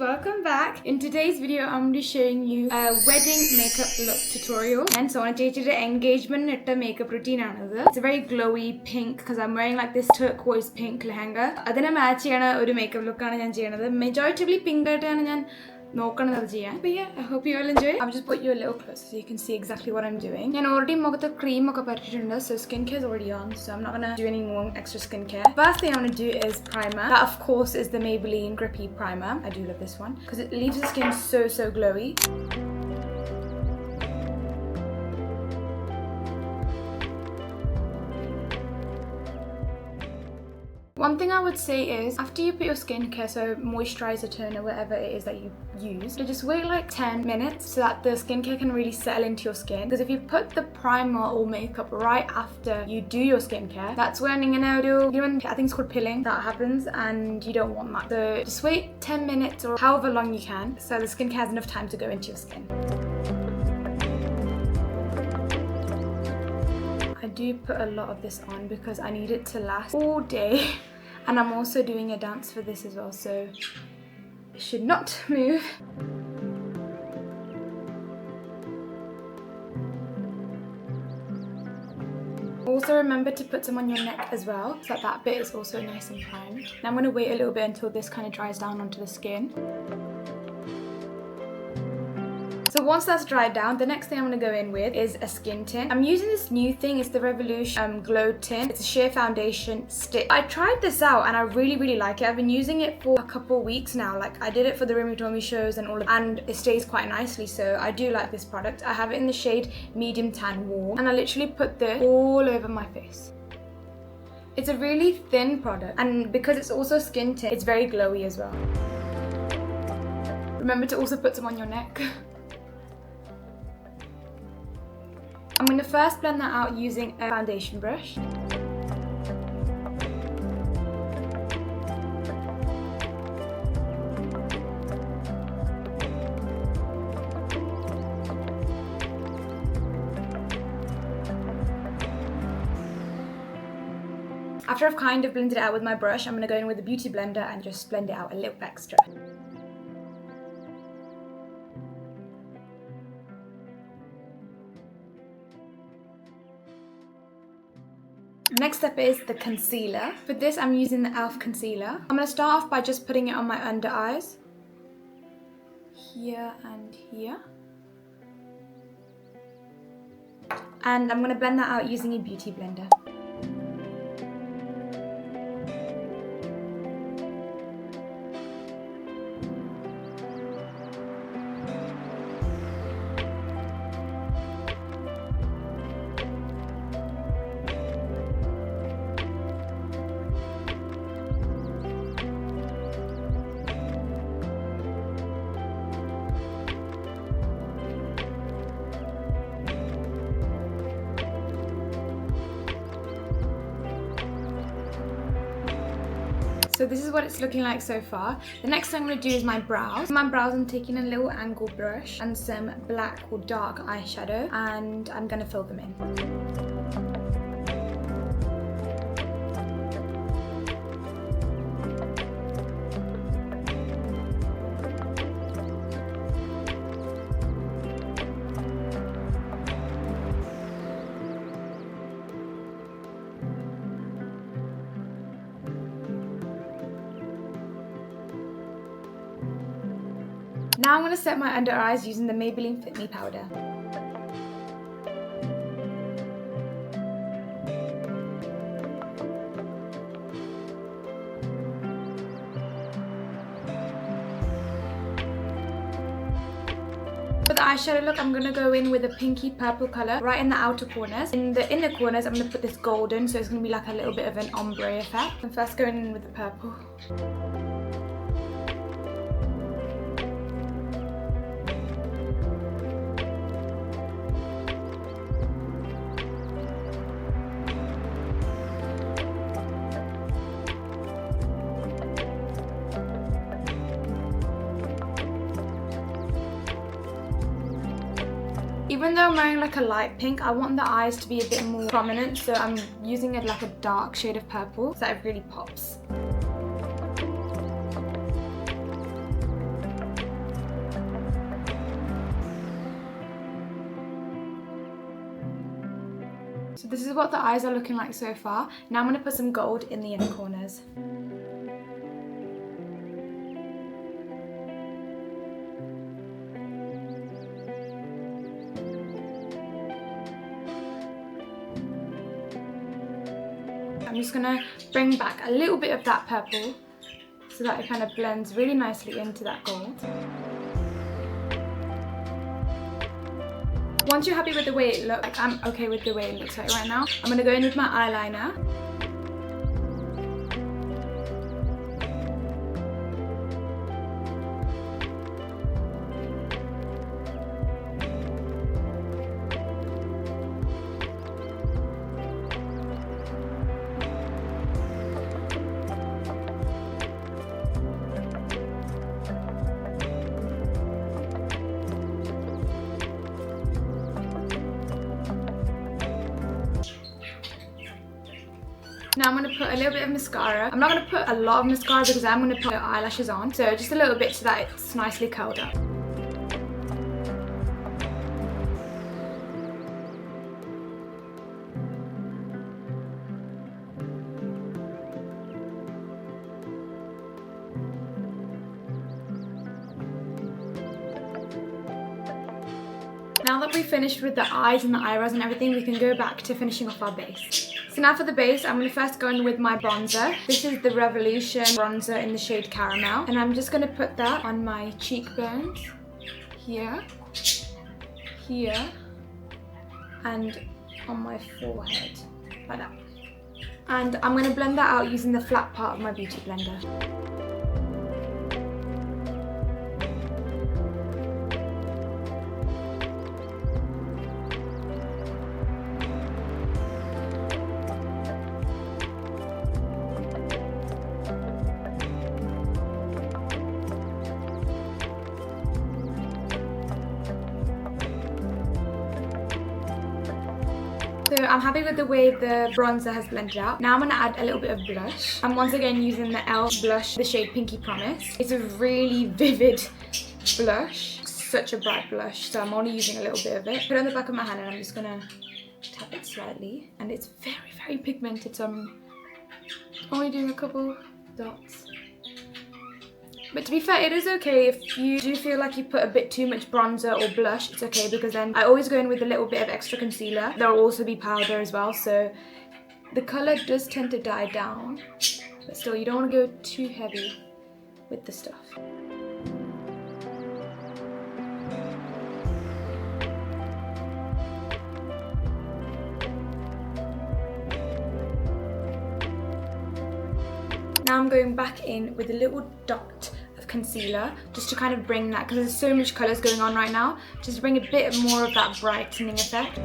welcome back. In today's video, I'm going to be showing you a wedding makeup look tutorial. And Sona ചേച്ചിയുടെ engagement makeup routine ആണിത്. It's a very glowy pink because I'm wearing like this turquoise pink lehenga. അതിനെ match ചെയ്യണ ഒരു makeup look ആണ് ഞാൻ ചെയ്യണത്. Majoritively pink ആയിട്ടാണ് ഞാൻ നോക്കണത് ചെയ്യാൻ. But yeah, I hope you all enjoy it. I'll just put you a little closer so you can see exactly what I'm doing. ഞാൻ already മുഖത്ത് cream ഒക്കെ പറ്റിയിട്ടുണ്ട്, so skincare is already on, so I'm not gonna do any more extra skincare. First thing I'm gonna do is primer. That of course is the Maybelline Grippy Primer. I do love this one because it leaves the skin so glowy. One thing I would say is, after you put your skincare, so moisturizer, toner, whatever it is that you use, to just wait like 10 minutes so that the skincare can really settle into your skin. Because if you put the primer or makeup right after you do your skincare, that's when I think it's called pilling, that happens, and you don't want that. So just wait 10 minutes or however long you can so the skincare has enough time to go into your skin. I do put a lot of this on because I need it to last all day. And I'm also doing a dance for this as well, so it should not move. Also remember to put some on your neck as well, so that bit is also nice and primed. Now I'm going to wait a little bit until this kind of dries down onto the skin. So once that's dried down, the next thing I'm going to go in with is a skin tint. I'm using this new thing, it's the Revolution Glow Tint. It's a sheer foundation stick. I tried this out and I really like it. I've been using it for a couple weeks now. Like I did it for the Remy Tommy shows and all of, and it stays quite nicely, so I do like this product. I have it in the shade Medium Tan Warm, and I literally put this all over my face. It's a really thin product, and because it's also skin tint, it's very glowy as well. Remember to also put some on your neck. I'm going to first blend that out using a foundation brush. After I've kind of blended it out with my brush, I'm going to go in with a beauty blender and just blend it out a little extra. Next step is the concealer. For this, I'm using the e.l.f. concealer. I'm going to start off by just putting it on my under eyes. Here and here. And I'm going to blend that out using a beauty blender. So this is what it's looking like so far. The next thing I'm going to do is my brows. For my brows, I'm taking a little angle brush and some black or dark eyeshadow, and I'm going to fill them in. Now I'm going to set my under eyes using the Maybelline Fit Me powder. For the eyeshadow look, I'm going to go in with a pinky purple colour right in the outer corners. In the inner corners, I'm going to put this golden, so it's going to be like a little bit of an ombre effect. I'm first going in with the purple. Even though I'm wearing like a light pink, I want the eyes to be a bit more prominent, so I'm using it like a dark shade of purple so it really pops. So this is what the eyes are looking like so far. Now I'm going to put some gold in the inner corners. I'm just going to bring back a little bit of that purple so that it kind of blends really nicely into that gold. Once you're happy with the way it looks, like I'm okay with the way it looks like right now, I'm going to go in with my eyeliner. Now I'm going to put a little bit of mascara. I'm not going to put a lot of mascara because I'm going to put eyelashes on. So just a little bit so that it's nicely curled up. Now that we've finished with the eyes and the eyebrows and everything, we can go back to finishing off our base. So now for the base, I'm going to first go in with my bronzer. This is the Revolution bronzer in the shade Caramel. And I'm just going to put that on my cheekbones, here, here, and on my forehead, like that. And I'm going to blend that out using the flat part of my beauty blender. So I'm happy with the way the bronzer has blended out. Now I'm going to add a little bit of blush. I'm once again using the e.l.f. blush, the shade Pinky Promise. It's a really vivid blush, such a bright blush, so I'm only using a little bit of it. Put it on the back of my hand and I'm just going to tap it slightly. And it's very, very pigmented, so I'm only doing a couple dots. But to be fair, it is okay if you do feel like you put a bit too much bronzer or blush, it's okay, because then I always go in with a little bit of extra concealer. There will also be powder as well, so the colour does tend to die down. But still, you don't want to go too heavy with the stuff. Now I'm going back in with a little dot of concealer just to kind of bring that, because there's so much colours going on right now, just to bring a bit more of that brightening effect.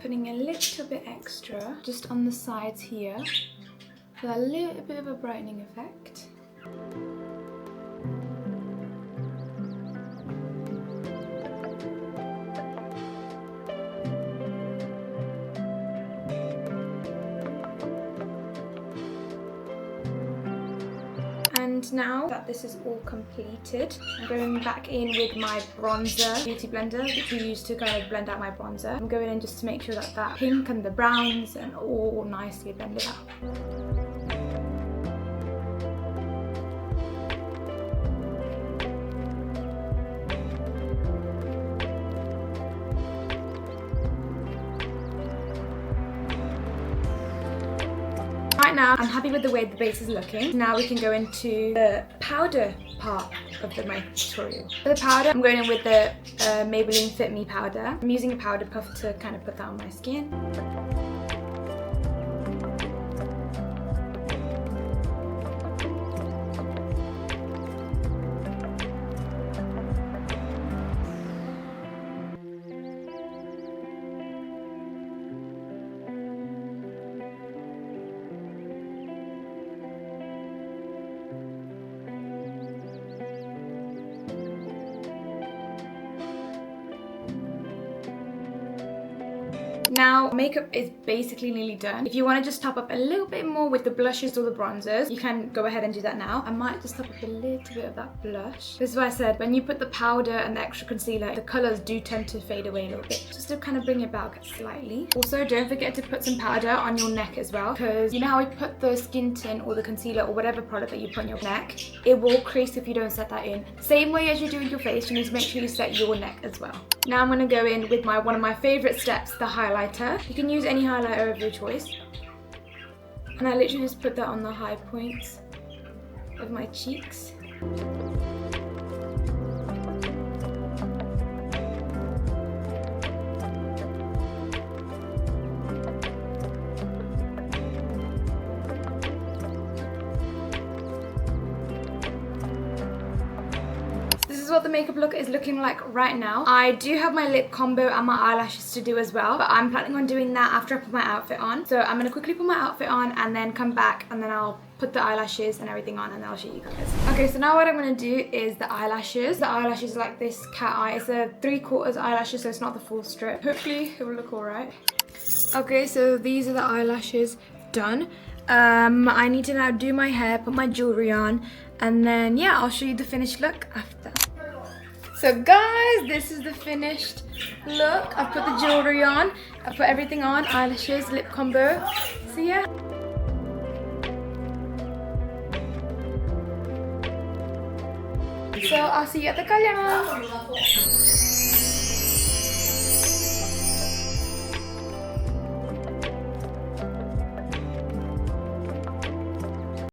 Putting a little bit extra just on the sides here for a little bit of a brightening effect. And now that this is all completed, I'm going back in with my bronzer beauty blender, which we use to kind of blend out my bronzer. I'm going in just to make sure that that pink and the browns and all nicely blended out. Right now, I'm happy with the way the base is looking. Now we can go into the powder part of my tutorial. For the powder, I'm going in with the Maybelline Fit Me powder. I'm using a powder puff to kind of put that on my skin. now makeup is basically nearly done. If you want to just top up a little bit more with the blushes or the bronzers, you can go ahead and do that now. I might just top up a little bit of that blush. This is why I said when you put the powder and the extra concealer, the colors do tend to fade away a little bit, just to kind of bring it back slightly. Also, don't forget to put some powder on your neck as well, because you know how we put the skin tint or the concealer or whatever product that you put on your neck, it will crease if you don't set that in. Same way as you do with your face, you need to make sure you set your neck as well. Now I'm going to go in with one of my favorite steps, the highlighter. You can use any highlighter of your choice. And I literally just put that on the high points of my cheeks. What the makeup look is looking like right now. I do have my lip combo and my eyelashes to do as well, but I'm planning on doing that after I put my outfit on. So I'm gonna quickly put my outfit on and then come back, and then I'll put the eyelashes and everything on, and then I'll show you guys. Okay, so now what I'm gonna do is the eyelashes. The eyelashes are like this cat eye. It's a 3/4 eyelashes, so it's not the full strip. Hopefully it will look alright. Okay, so these are the eyelashes done. I need to now do my hair, put my jewelry on, and then yeah, I'll show you the finished look after. So guys, this is the finished look. I've put the jewelry on, I've put everything on, eyelashes, lip combo. So yeah. So I'll see you at the kalyan.